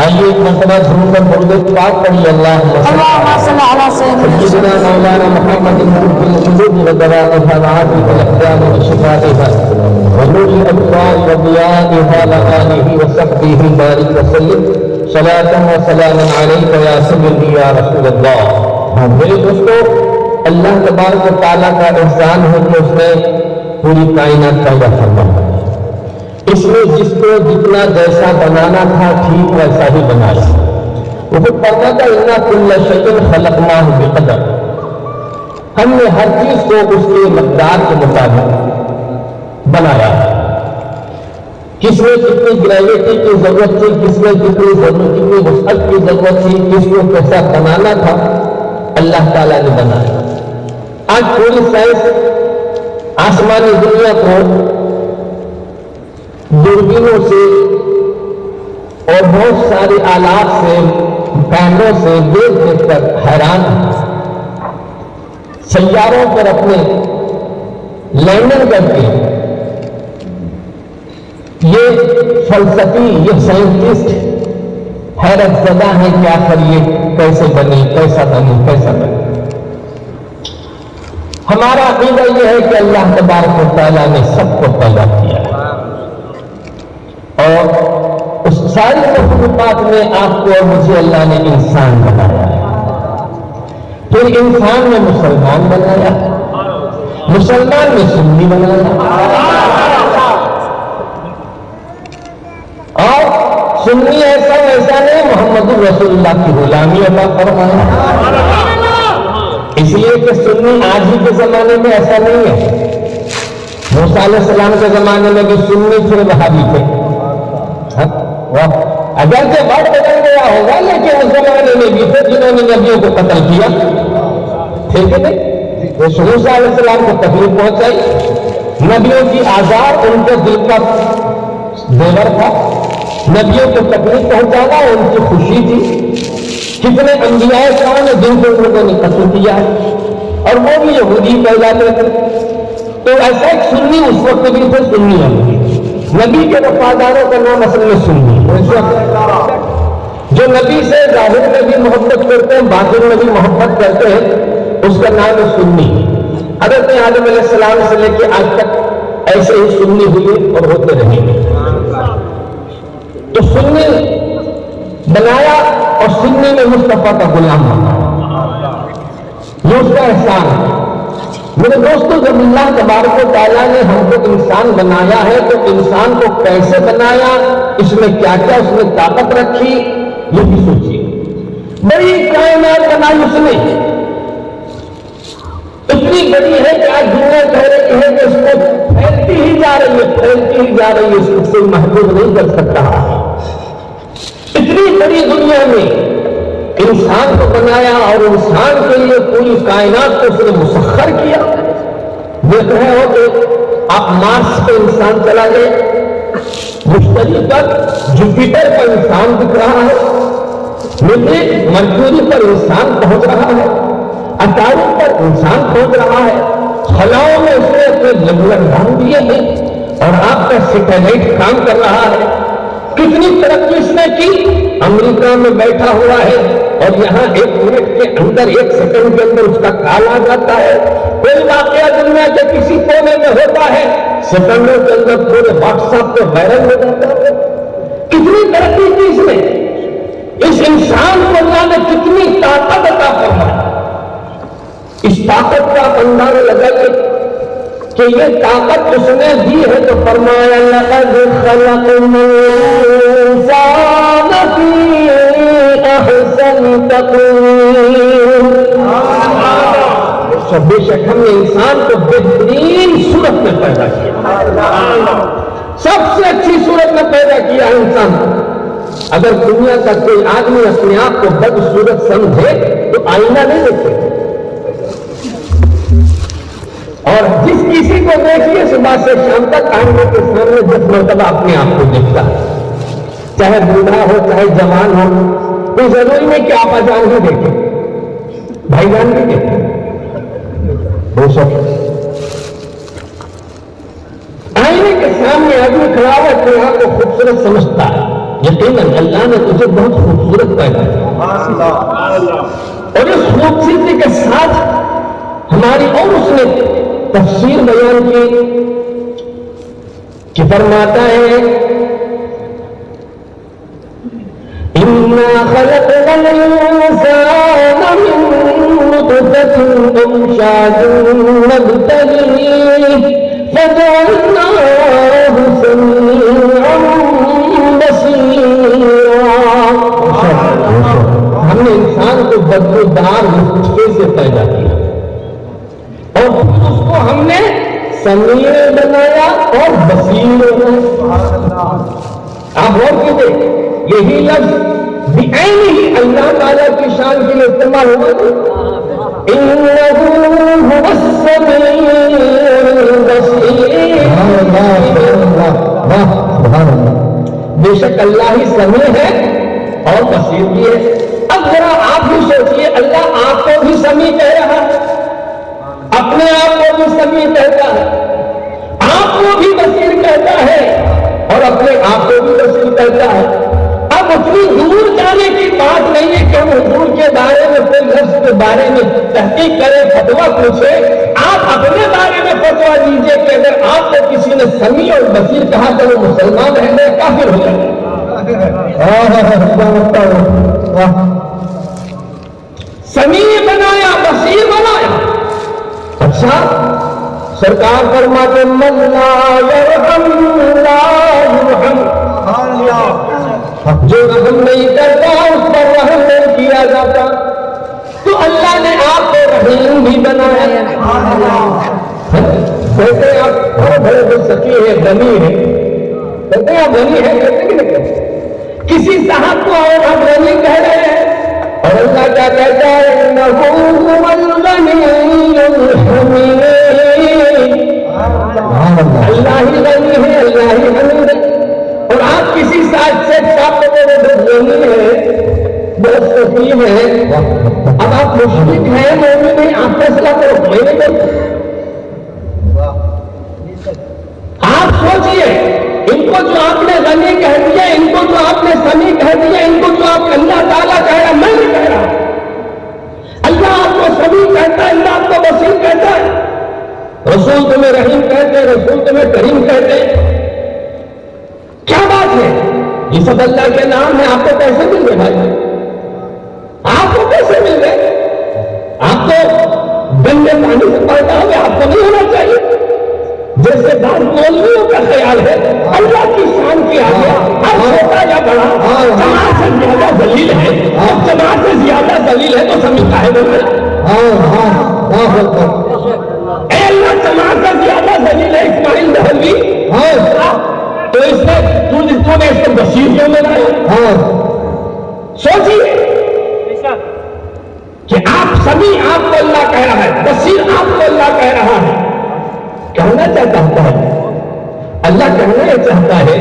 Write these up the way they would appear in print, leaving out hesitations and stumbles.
آئیے ایک مرتبہ ضرور کر درود پاک پڑھی اللہم صل علی سیدنا مولانا محمد القلوب ودوائها وعافیة الأقدام وشفائها ونور الأبصار وضيائها لآله وصحبه بارك وسلم صلاة وسلاما عليك يا سيدي يا رسول اللہ۔ میرے دوستو، اللہ تبارک و تعالیٰ کا احسان ہے کہ اس نے پوری کائنات پیدا فرمایا۔ اس میں جس کو جتنا جیسا بنانا تھا ٹھیک ویسا ہی بنایا۔ وہ خود فرماتا ہے اِنَّا كُلَّ شَيْءٍ خَلَقْنَاهُ بِقَدَرٍ، ہم نے ہر چیز کو اس کے مقدار کے مطابق بنایا ہے۔ کس میں کتنی گریویٹی کی ضرورت تھی، کس میں کتنی وسعت کی ضرورت تھی، کس کو کیسا بنانا تھا، اللہ تعالیٰ نے بنایا۔ آج پوری سائنس آسمانی دنیا کو دوربینوں سے اور بہت سارے آلات سے، کیمروں سے دیکھ دیکھ کر حیران ہے۔ سیاروں پر اپنے لینڈنگ کر کے یہ فلسفی، یہ سائنٹسٹ حیرت زدہ ہیں کہ آخر یہ کیسے بنی، کیسا بنی۔ ہمارا عقیدہ یہ ہے کہ اللہ تبارک و تعالیٰ نے سب کو پیدا کیا ہے، اور اس ساری مخلوقات میں آپ کو اور مجھے اللہ نے انسان بنایا ہے۔ پھر انسان میں مسلمان بنایا، مسلمان میں سنی بنایا، اور سنی ایسا ویسا نہیں، محمد رسول اللہ کی غلامی عطا فرمایا۔ اس لیے کہ سنی آج ہی کے زمانے میں ایسا نہیں ہے۔ موسیٰ علیہ السلام کے زمانے میں بھی سنی تھے، وہابی تھے، اگرچہ وقت بدل گیا ہوگا لیکن اس زمانے میں بھی تھے جنہوں نے نبیوں کو قتل کیا، ٹھیک ہے نہیں؟ موسیٰ علیہ السلام کو تکلیف پہنچائی، نبیوں کی آزار ان کے دل کا زیور تھا، نبیوں کو تکلیف پہنچانا ان کی خوشی تھی۔ کتنے انبیاء کرام نے جن کو لوگوں نے قتل کیا ہے، اور وہ بھی یہودی کہلاتے تھے۔ تو ایسا ایک سنی اس وقت بھی تھے، سنی ہے نبی کے وفاداروں کا نام اصل میں سنی ہے۔ جو نبی سے ظاہر میں بھی محبت کرتے ہیں، باطن میں بھی محبت کرتے ہیں، اس کا نام ہے سنی۔ حضرت آدم علیہ السلام سے لے کے آج تک ایسے ہی سنی ہوئے اور ہوتے رہیں گے۔ تو سنی بنایا اور سنی میں مصطفیٰ کا غلام بنایا، یہ اس کا احسان ہے۔ میرے دوستو، جب اللہ تبارک و تعالیٰ نے ہم کو انسان بنایا ہے تو انسان کو کیسے بنایا، اس میں کیا کیا اس میں طاقت رکھی، یہ بھی سوچیے۔ بڑی کائنات بنائی اس نے، اتنی بڑی ہے کہ آج دنیا کہہ رہی ہے کہ اس کو پھیلتی ہی جا رہی ہے، اس سے محدود نہیں کر سکتا۔ اتنی بڑی دنیا میں انسان کو بنایا اور انسان کے لیے پوری کائنات کو اس نے مسخر کیا۔ دیکھ رہے ہو کہ آپ مارس پہ انسان چلا گئے، مشتری پر، جوپیٹر پر انسان دکھ رہا ہے، لیکن مرکوری پر انسان پہنچ رہا ہے، اٹاری پر انسان پہنچ رہا ہے، خلاؤں میں اس نے اپنے جنگل ڈال دیے ہیں، اور آپ کا سیٹلائٹ کام کر رہا ہے۔ کتنی ترقی اس نے کی، امریکہ میں بیٹھا ہوا ہے اور یہاں 1 منٹ کے اندر 1 سیکنڈ کے اندر اس کا کال آ جاتا ہے۔ کوئی واقعہ دنیا کے کسی کونے میں ہوتا ہے، سیکنڈوں کے اندر پورے واٹس ایپ پہ وائرل ہو جاتا ہے۔ کتنی ترقی کی اس نے، اس انسان کو اللہ نے کتنی طاقت عطا فرمائی۔ اس طاقت کا اندازہ لگا کہ یہ طاقت اس نے دی ہے تو فرمایا لقد خلقنا الانسان فی احسن تقویم، بے شک ہم نے انسان کو بہترین صورت میں پیدا کیا، سب سے اچھی صورت میں پیدا کیا ہے انسان کو۔ اگر دنیا کا کوئی آدمی اپنے آپ کو بدصورت سمجھے تو آئینہ نہیں دیکھے، اور جس کسی کو دیکھیے صبح سے شام تک آئینے کے سامنے 10 مرتبہ اپنے آپ کو دیکھتا ہے، چاہے بوڑھا ہو چاہے جوان ہو، کوئی ضروری نہیں کہ آپا جان بھی دیکھیں، بھائی جان بھی دیکھیں۔ آئینے کے سامنے آدمی کھڑا ہوا اپنے آپ کو خوبصورت سمجھتا ہے، یقیناً اللہ نے تجھے بہت خوبصورت پیدا کیا، اور اس خوبصورتی کے ساتھ ہماری اور اس نے تفسیر بیان کی کہ فرماتا ہے اِنَّا خَلَقْنَا الْإِنسَانَ مِن نُطْفَةٍ أَمْشَاجٍ نَبْتَلِيهِ فَجَعَلْنَاهُ سَمِيعًا بَصِيرًا۔ ہم نے انسان کو بدبودار نطفے سے پیدا کیا اور پھر اس کو ہم نے سمیع بنایا اور بصیر بنایا۔ آپ غور کیجئے، یہی لفظ بعینہ اللہ تعالیٰ کی شان کے لیے استعمال ہوا، انہ هو السمیع البصیر۔ بے شک اللہ ہی سمیع ہے اور بصیر بھی ہے۔ اب ذرا آپ بھی سوچئے، اللہ آپ کو بھی سمیع کہہ رہا ہے، اپنے آپ کو بھی سمیع کہتا ہے، آپ کو بھی بصیر کہتا ہے اور اپنے آپ کو بھی بصیر کہتا ہے۔ اب اتنی دور جانے کی بات نہیں ہے کہ ہم حضور کے بارے میں کوئی لفظ کے بارے میں تحقیق کریں، فتویٰ پوچھے۔ آپ اپنے بارے میں فتویٰ دیجئے کہ اگر آپ کو کسی نے سمیع اور بصیر کہا تو وہ مسلمان ہے یا کافر ہو جائے۔ سمیع بنایا، بصیر بنایا۔ اچھا، سرکار فرماتے من لا یرحم لا یرحم، جو رحم نہیں کرتا اس پر رحم نہیں کیا جاتا۔ تو اللہ نے آپ کو رحیم بھی بنایا۔ کہتے ہیں آپ بڑے بڑے مستقی ہے، غنی ہے، کہتے ہیں آپ غنی ہے، کہتے کہ نہیں کہتے؟ کسی صاحب کو اور ہم غنی کہہ رہے ہیں اور اللہ کیا کہتا ہے انہ هو الغنی الحمید، اللہ ہی غنی ہے، اللہ ہی حمید ہے۔ اور آپ کسی ساتھ سے پاپ کو غنی ہے، بہت سخی ہے، اب آپ مشرک ہیں، مومن ہیں، آپ فیصلہ کرو، میں نہیں کرتا۔ آپ سوچئے، ان کو جو آپ نے غنی کہہ دیا، ان کو جو آپ نے سمیع کہہ دیا، ان کو جو آپ اللہ تعالیٰ کہہ رہا، میں نہیں کہہ رہا۔ اللہ آپ کو سمیع کہتا ہے، اللہ آپ کو بصیر کہتا ہے، رسول تمہیں رحیم کہتے ہیں، رسول تمہیں کریم کہتے ہیں۔ کیا بات ہے؟ یہ سب اللہ کے نام ہے۔ آپ کو کیسے مل گئے بھائی؟ آپ کو کیسے مل گئے؟ آپ تو گندے پانی سے پیدا ہوئے، آپ کو نہیں ہونا چاہیے۔ جیسے بعض مولویوں کا خیال ہے اللہ کی شان کی آگے ہر چھوٹا یا بڑا جماعت سے زیادہ ذلیل ہے، اور جماعت سے زیادہ ذلیل ہے تو سمیع کہے بولے؟ اے اللہ جماعت سے زیادہ ذلیل ہے اسماعیل دہلوی، تو اس نے تو نے اس کو بصیر کیوں بنایا؟ سوچیے کہ آپ سمیع آپ کو اللہ کہہ رہا ہے، بصیر آپ کو اللہ کہہ رہا ہے۔ کہنا کیا چاہتا ہے اللہ؟ کہنا یہ چاہتا ہے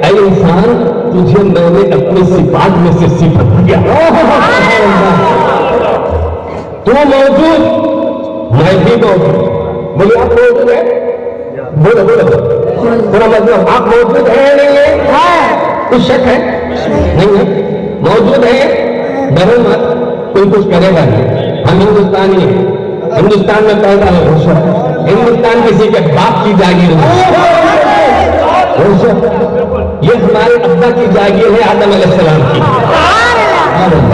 اے انسان تجھے میں نے اپنی صفات میں سے صفت دیا، تو موجود میں بھی موجود۔ بولے آپ موجود ہے؟ بولو بولو پورا مطلب آپ موجود ہے نہیں ہے؟ کچھ شک ہے؟ نہیں ہے، موجود ہے، ڈرو مت، کوئی کچھ کرے گا نہیں۔ ہم ہندوستانی ہیں، ہندوستان میں پیدا ہے، ہندوستان کسی کے باپ کی جاگیر ہے، یہ ہمارے ابا کی جاگیر ہے آدم علیہ السلام کی،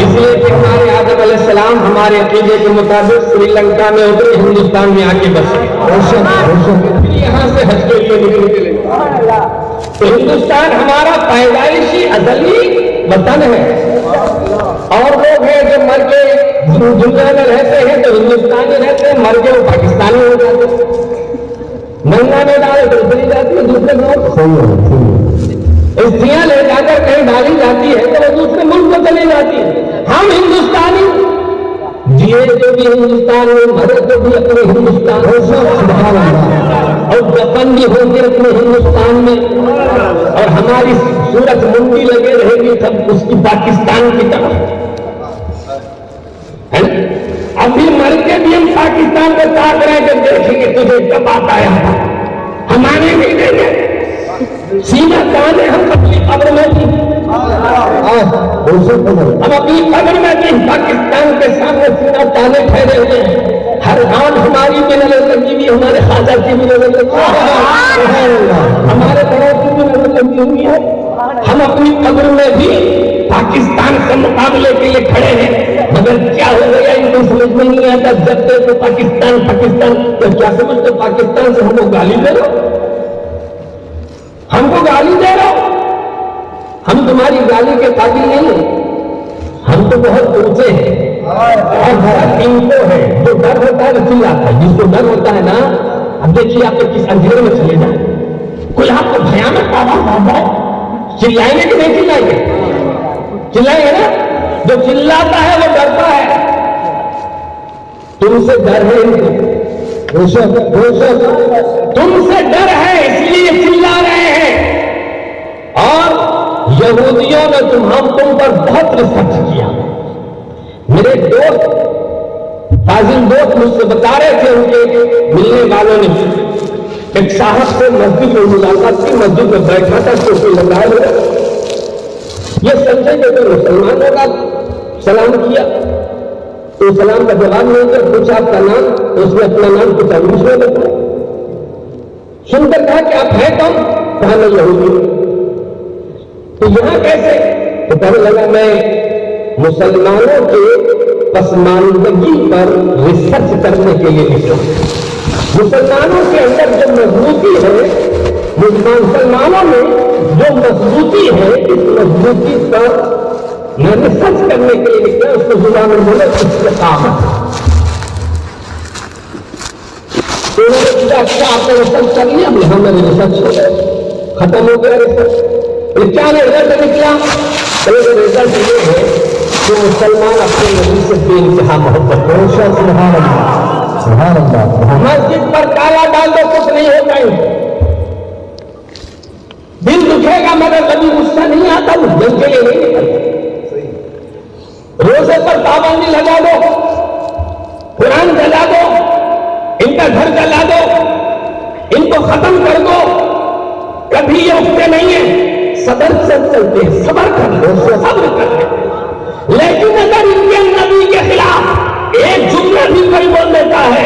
اس لیے کہ ہمارے آدم علیہ السلام ہمارے عقیدے کے مطابق سری لنکا میں اترے، ہندوستان میں آ کے بسے، یہاں سے حج کے لیے نکلے۔ تو ہندوستان ہمارا پیدائشی ازلی وطن ہے، اور لوگ ہیں جو مر کے دنیا میں رہتے ہیں تو ہندوستانی رہتے ہیں، مر کے وہ پاکستانی ہو جاتے ہیں۔ گنگا میں ڈالے تو چلی جاتی ہے دوسرے ملک، استریاں لے جا کر کہیں ڈالی جاتی ہے تو وہ دوسرے ملک کو چلی جاتی ہے۔ ہم ہندوستانی جیے تو بھی ہندوستان میں، مرے تو بھی اپنے ہندوستان، اور دفن بھی ہوں گے اپنے ہندوستان میں، اور ہماری صورت منڈی لگے رہے گی تب اس کی پاکستان کی طرف۔ ابھی مر کے بھی ہم پاکستان کو تاک رہے کہ دیکھیں گے تجھے کب آتا ہے، ہمارے نہیں دیں گے، سیدھا کہاں ہم اپنی قبر میں ہم اپنی قبر میں بھی پاکستان کے سامنے سینہ تانے ٹھہرے ہوئے ہیں. ہر آن ہماری بھی نظر لگی ہوئی، ہمارے خواجہ کی بھی نظر لگی ہوئی، ہمارے بڑوں کی بھی نظر لگی ہوئی ہے. ہم اپنی قبر میں بھی پاکستان سے مقابلے کے لیے کھڑے ہیں، مگر کیا ہو گیا ان کو سمجھ میں نہیں آتا. جب تک پاکستان پاکستان تو کیا سمجھتے پاکستان سے ہم کو گالی دے رہو، ہم کو گالی دے رہو. ہم تمہاری گالی کے قابل نہیں ہیں، ہم تو بہت اونچے ہیں. اور ڈر ان کو ہے، جو ڈر ہوتا ہے وہ چلاتا ہے. جس کو ڈر ہوتا ہے نا، اب دیکھیے آپ کس اندھیرے میں چلے جائیں، کوئی آپ کو بھیانک آواز آتا ہے، چلائیں گے کہ نہیں چلائیں گے؟ چلائیں گے نا. جو چلاتا ہے وہ ڈرتا ہے. تم سے ڈر ہے ان کو، تم سے ڈر ہے اس لیے چلا رہے ہیں. اور یہودیوں نے تم پر بہت ریسرچ کیا. میرے دوست فاضل دوست مجھ سے بتا رہے تھے، ان کے ملنے والوں نے ایک صاحب سے مسجد میں ملاقات کی، مسجد میں بیٹھا تھا، ٹوپی لگائے ہوئے. یہ سمجھے کہ کوئی مسلمانوں کا سلام کیا تو سلام کا جواب نہیں کر پوچھا آپ کا نام، تو اس نے اپنا نام کچھ انگلش میں بتایا. سن کر کہا کہ آپ ہیں کون؟ کہا میں یہودی ہوں. تو یہاں کیسے؟ تو کہنے لگا میں مسلمانوں کے پسماندگی پر ریسرچ کرنے کے لیے نکلا. مسلمانوں کے اندر جو مضبوطی ہے، مسلمانوں میں جو مضبوطی ہے، اس مضبوطی پر میں ریسرچ کرنے کے لیے نکلا. اس کو زبان میں بولے استقامت. تو انہوں نے پوچھا اچھا آپ نے ریسرچ کر لیا؟ ہم نے ریسرچ ہو گیا، ختم ہو گیا ریسرچ. کیا رزلٹ نکلا؟ رزلٹ یہ ہے کہ مسلمان اپنے نبی سے بے انتہا محبت کرتے ہیں. مسجد پر تالا ڈال دو کچھ نہیں ہوتا ہے، دل دکھے گا مگر کبھی غصہ نہیں آتا، وہ دل کے لیے نہیں نکلتا. روزے پر پابندی لگا دو، قرآن جلا دو، ان کا گھر جلا دو، ان کو ختم کر دو، کبھی یہ اٹھتے نہیں ہیں. صبر سے چلتے ہیں، صبر کر لو، صبر کر لو. لیکن اگر ان کے نبی کے خلاف ایک جملہ بھی کوئی بول دیتا ہے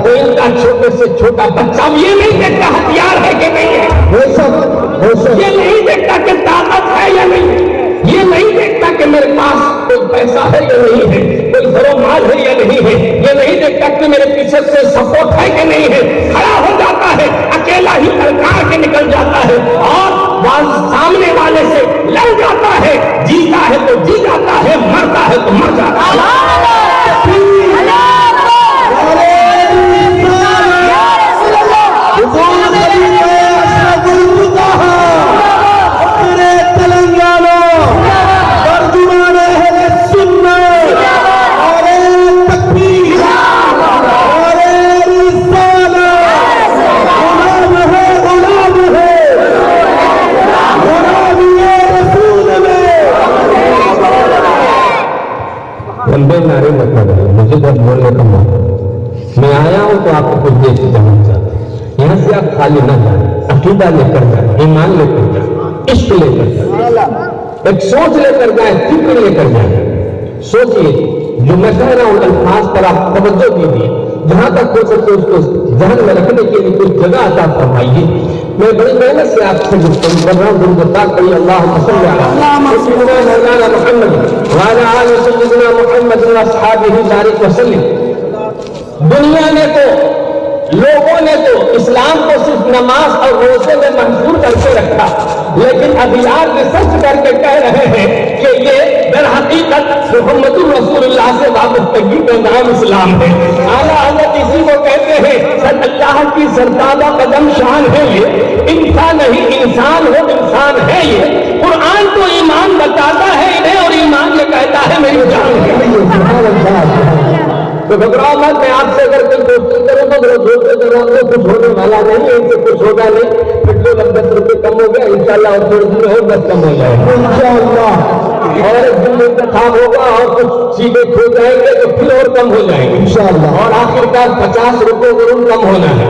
تو ان کا چھوٹے سے چھوٹا بچہ یہ نہیں دیکھتا ہتھیار ہے کہ نہیں ہے، یہ نہیں دیکھتا کہ طاقت ہے یا نہیں، یہ نہیں دیکھتا کہ میرے پاس کوئی پیسہ ہے یا نہیں ہے، کوئی گھر و مال ہے یا نہیں ہے، یہ نہیں دیکھتا کہ میرے پیچھے سے سپورٹ ہے کہ نہیں ہے. کھڑا ہو جاتا ہے، اکیلا ہی لڑکا کے نکل جاتا ہے اور سامنے والے سے لڑ جاتا ہے. جیتا ہے تو جی جاتا ہے، مرتا ہے تو مر جاتا ہے. لمبے نعرے مطلب ہے، مجھے جب بولنے کا موقع میں آیا ہوں تو آپ کو کچھ دیر سے جانا چاہتا ہوں. یہاں سے آپ خالی نہ جائیں، عقیدہ لے کر جائیں، ایمان لے کر جائیں، عشق لے کر جائیں، ایک سوچ لے کر جائیں، فکر لے کر جائیں. سوچئے جو میں کہہ رہا ہوں الفاظ پر آپ توجہ دیجیے، جہاں تک ہو سکے اس کو ذہن میں رکھنے کے لیے کچھ جگہ عطا فرمائیے. میں بڑی محنت سے آپ سے گفتگو کر رہا ہوں. درود پاک پڑھیے اللہم صلی علی سیدنا مولانا محمد وعلی آل سیدنا محمد واصحابہ بارک وسلم. دنیا نے تو، لوگوں نے تو اسلام کو صرف نماز اور روزے میں محصور کر کے رکھا، لیکن ابھی آپ ریسرچ کر کے کہہ رہے ہیں کہ یہ در حقیقت محمد رسول اللہ سے وابستگی کا نام اسلام ہے. اعلیٰ حضرت اسی کو کہتے ہیں اللہ کی سرتابہ قدم شان ہے. یہ انسان نہیں انسان ہو، انسان ہے. یہ قرآن تو ایمان بتاتا ہے انہیں اور ایمان یہ کہتا ہے میری جان ہے. تو گھبراؤ مت. میں آپ سے اگر کوئی دوستی کروں تو میرے دوستے جناب سے کچھ ہونے والا نہیں ہے، ان سے کچھ ہوگا نہیں. پٹرول اب 10 روپے کم ہو گیا، انشاءاللہ اور تھوڑی دیر اور 10 کم ہو جائے گا انشاءاللہ. اور ایک دن انتخاب ہوگا اور کچھ چیزیں کھو جائیں گے تو پھر اور کم ہو جائیں گے انشاءاللہ. اور آخر کار 50 روپے ضرور کم ہونا ہے.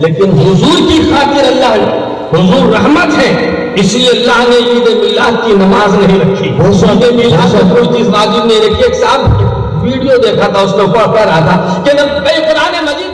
لیکن حضور کی خاطر اللہ نے، حضور رحمت ہے، اس لیے اللہ نے عید میلاد کی نماز نہیں رکھی. عید میلاد سے کوئی چیز واجب نہیں رکھی. ایک صاحب ویڈیو دیکھا تھا، اس میں پڑھ رہا تھا کہ قرآن مجید